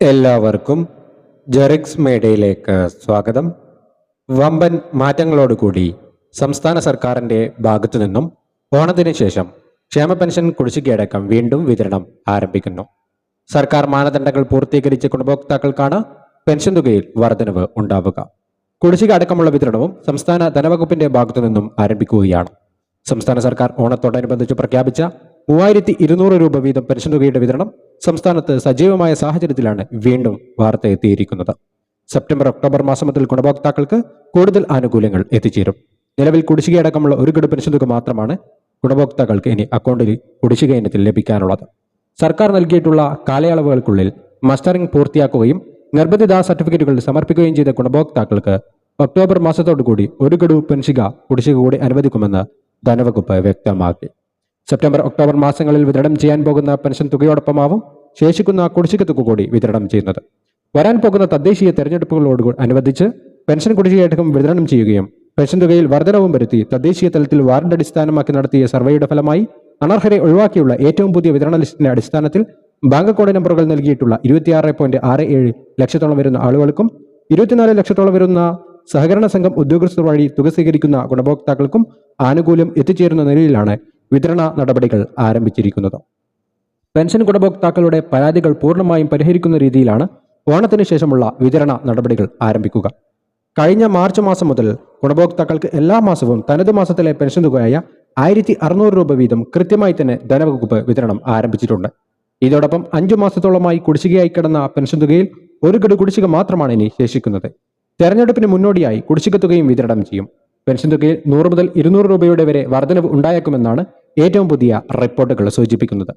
എല്ലാവർക്കും ജെറിക്സ് മേഡയിലേക്ക് സ്വാഗതം. വമ്പൻ മാറ്റങ്ങളോടുകൂടി സംസ്ഥാന സർക്കാരിൻ്റെ ഭാഗത്തു നിന്നും ഓണത്തിന് ശേഷം ക്ഷേമ പെൻഷൻ കുടിശ്ശികയടക്കം വീണ്ടും വിതരണം ആരംഭിക്കുന്നു. സർക്കാർ മാനദണ്ഡങ്ങൾ പൂർത്തീകരിച്ച ഗുണഭോക്താക്കൾക്കാണ് പെൻഷൻ തുകയിൽ വർധനവ് ഉണ്ടാവുക. കുടിശ്ശിക അടക്കമുള്ള വിതരണവും സംസ്ഥാന ധനവകുപ്പിന്റെ ഭാഗത്തു നിന്നും ആരംഭിക്കുകയാണ്. സംസ്ഥാന സർക്കാർ ഓണത്തോടനുബന്ധിച്ച് പ്രഖ്യാപിച്ച 3200 രൂപ വീതം പെൻഷൻ തുകയുടെ വിതരണം സംസ്ഥാനത്ത് സജീവമായ സാഹചര്യത്തിലാണ് വീണ്ടും വാർത്ത എത്തിയിരിക്കുന്നത്. സെപ്റ്റംബർ ഒക്ടോബർ മാസം മുതൽ ഗുണഭോക്താക്കൾക്ക് കൂടുതൽ ആനുകൂല്യങ്ങൾ എത്തിച്ചേരും. നിലവിൽ കുടിശ്ശികയടക്കമുള്ള ഒരു ഗഡു പെൻഷൻ തുക മാത്രമാണ് ഗുണഭോക്താക്കൾക്ക് ഇനി അക്കൗണ്ടിൽ കുടിശ്ശിക ഇനത്തിൽ ലഭിക്കാനുള്ളത്. സർക്കാർ നൽകിയിട്ടുള്ള കാലയളവുകൾക്കുള്ളിൽ മസ്റ്ററിംഗ് പൂർത്തിയാക്കുകയും നിർബന്ധിത സർട്ടിഫിക്കറ്റുകൾ സമർപ്പിക്കുകയും ചെയ്ത ഗുണഭോക്താക്കൾക്ക് ഒക്ടോബർ മാസത്തോടുകൂടി ഒരു ഗഡു കുടിശ്ശിക കൂടി അനുവദിക്കുമെന്ന് ധനവകുപ്പ് വ്യക്തമാക്കി. സെപ്റ്റംബർ ഒക്ടോബർ മാസങ്ങളിൽ വിതരണം ചെയ്യാൻ പോകുന്ന പെൻഷൻ തുകയോടൊപ്പമാവും ശേഷിക്കുന്ന കുടിശ്ശിക തുക കൂടി വിതരണം ചെയ്യുന്നത്. വരാൻ പോകുന്ന തദ്ദേശീയ തെരഞ്ഞെടുപ്പുകളോട് അനുബന്ധിച്ച് പെൻഷൻ കുടിശ്ശികയടക്കം വിതരണം ചെയ്യുകയും പെൻഷൻ തുകയിൽ വർധനവും വരുത്തി തദ്ദേശീയ തലത്തിൽ വാർഡ് അടിസ്ഥാനമാക്കി നടത്തിയ സർവേയുടെ ഫലമായി അനർഹരെ ഒഴിവാക്കിയുള്ള ഏറ്റവും പുതിയ വിതരണ ലിസ്റ്റിന്റെ അടിസ്ഥാനത്തിൽ ബാങ്ക് അക്കൗണ്ട് നമ്പറുകൾ നൽകിയിട്ടുള്ള 26.67 ലക്ഷത്തോളം വരുന്ന ആളുകൾക്കും 24 ലക്ഷത്തോളം വരുന്ന സഹകരണ സംഘം ഉദ്യോഗസ്ഥർ വഴി തുക സ്വീകരിക്കുന്ന ഗുണഭോക്താക്കൾക്കും ആനുകൂല്യം എത്തിച്ചേരുന്ന നിലയിലാണ് വിതരണ നടപടികൾ ആരംഭിച്ചിരിക്കുന്നത്. പെൻഷൻ ഗുണഭോക്താക്കളുടെ പരാതികൾ പൂർണ്ണമായും പരിഹരിക്കുന്ന രീതിയിലാണ് ഓണത്തിന് ശേഷമുള്ള വിതരണ നടപടികൾ ആരംഭിക്കുക. കഴിഞ്ഞ മാർച്ച് മാസം മുതൽ ഗുണഭോക്താക്കൾക്ക് എല്ലാ മാസവും തനത് മാസത്തിലെ പെൻഷൻ തുകയായ 1600 രൂപ വീതം കൃത്യമായി തന്നെ ധനവകുപ്പ് വിതരണം ആരംഭിച്ചിട്ടുണ്ട്. ഇതോടൊപ്പം 5 മാസത്തോളമായി കുടിശ്ശികയായി കിടന്ന പെൻഷൻ തുകയിൽ ഒരു ഗഡു കുടിശ്ശിക മാത്രമാണ് ഇനി ശേഷിക്കുന്നത്. തെരഞ്ഞെടുപ്പിന് മുന്നോടിയായി കുടിശ്ശിക തുകയും വിതരണം ചെയ്യും. പെൻഷൻ തുകയിൽ 100 മുതൽ 200 രൂപയുടെ വരെ വർധനവ് ഉണ്ടായേക്കുമെന്നാണ് ഏറ്റവും പുതിയ റിപ്പോർട്ടുകൾ സൂചിപ്പിക്കുന്നത്.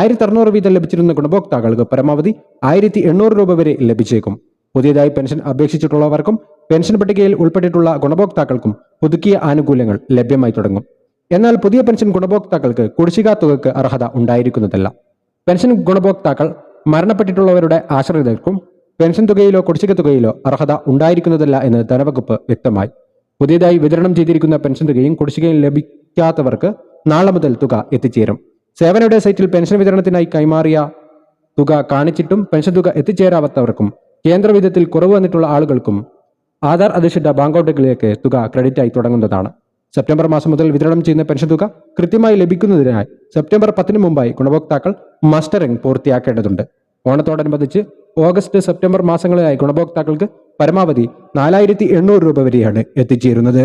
1600 വീതം ലഭിച്ചിരുന്ന ഗുണഭോക്താക്കൾക്ക് പരമാവധി 1800 രൂപ വരെ ലഭിച്ചേക്കും. പുതിയതായി പെൻഷൻ അപേക്ഷിച്ചിട്ടുള്ളവർക്കും പെൻഷൻ പട്ടികയിൽ ഉൾപ്പെട്ടിട്ടുള്ള ഗുണഭോക്താക്കൾക്കും പുതുക്കിയ ആനുകൂല്യങ്ങൾ ലഭ്യമായി തുടങ്ങും. എന്നാൽ പുതിയ പെൻഷൻ ഗുണഭോക്താക്കൾക്ക് കുടിശ്ശിക തുകയ്ക്ക് അർഹത ഉണ്ടായിരിക്കുന്നതല്ല. പെൻഷൻ ഗുണഭോക്താക്കൾ മരണപ്പെട്ടിട്ടുള്ളവരുടെ ആശ്രിതർക്കും പെൻഷൻ തുകയിലോ കുടിശ്ശിക തുകയിലോ അർഹത ഉണ്ടായിരിക്കുന്നതല്ല എന്ന് ധനവകുപ്പ് വ്യക്തമായി. പുതിയതായി വിതരണം ചെയ്തിരിക്കുന്ന പെൻഷൻ തുകയും കുടിശ്ശികയും ലഭിക്കാത്തവർക്ക് നാളെ മുതൽ തുക എത്തിച്ചേരും. സേവനയുടെ സൈറ്റിൽ പെൻഷൻ വിതരണത്തിനായി കൈമാറിയ തുക കാണിച്ചിട്ടും പെൻഷൻ തുക എത്തിച്ചേരാത്തവർക്കും കേന്ദ്ര വിധത്തിൽ കുറവ് വന്നിട്ടുള്ള ആളുകൾക്കും ആധാർ അധിഷ്ഠിത ബാങ്ക് അക്കൗണ്ടുകളിലേക്ക് തുക ക്രെഡിറ്റായി തുടങ്ങുന്നതാണ്. സെപ്റ്റംബർ മാസം മുതൽ വിതരണം ചെയ്യുന്ന പെൻഷൻ തുക കൃത്യമായി ലഭിക്കുന്നതിനായി സെപ്റ്റംബർ 10 മുമ്പായി ഗുണഭോക്താക്കൾ മസ്റ്ററിംഗ് പൂർത്തിയാക്കേണ്ടതുണ്ട്. ഓണത്തോടനുബന്ധിച്ച് ഓഗസ്റ്റ് സെപ്റ്റംബർ മാസങ്ങളിലായി ഗുണഭോക്താക്കൾക്ക് പരമാവധി 4800 രൂപ വരെയാണ് എത്തിച്ചേരുന്നത്.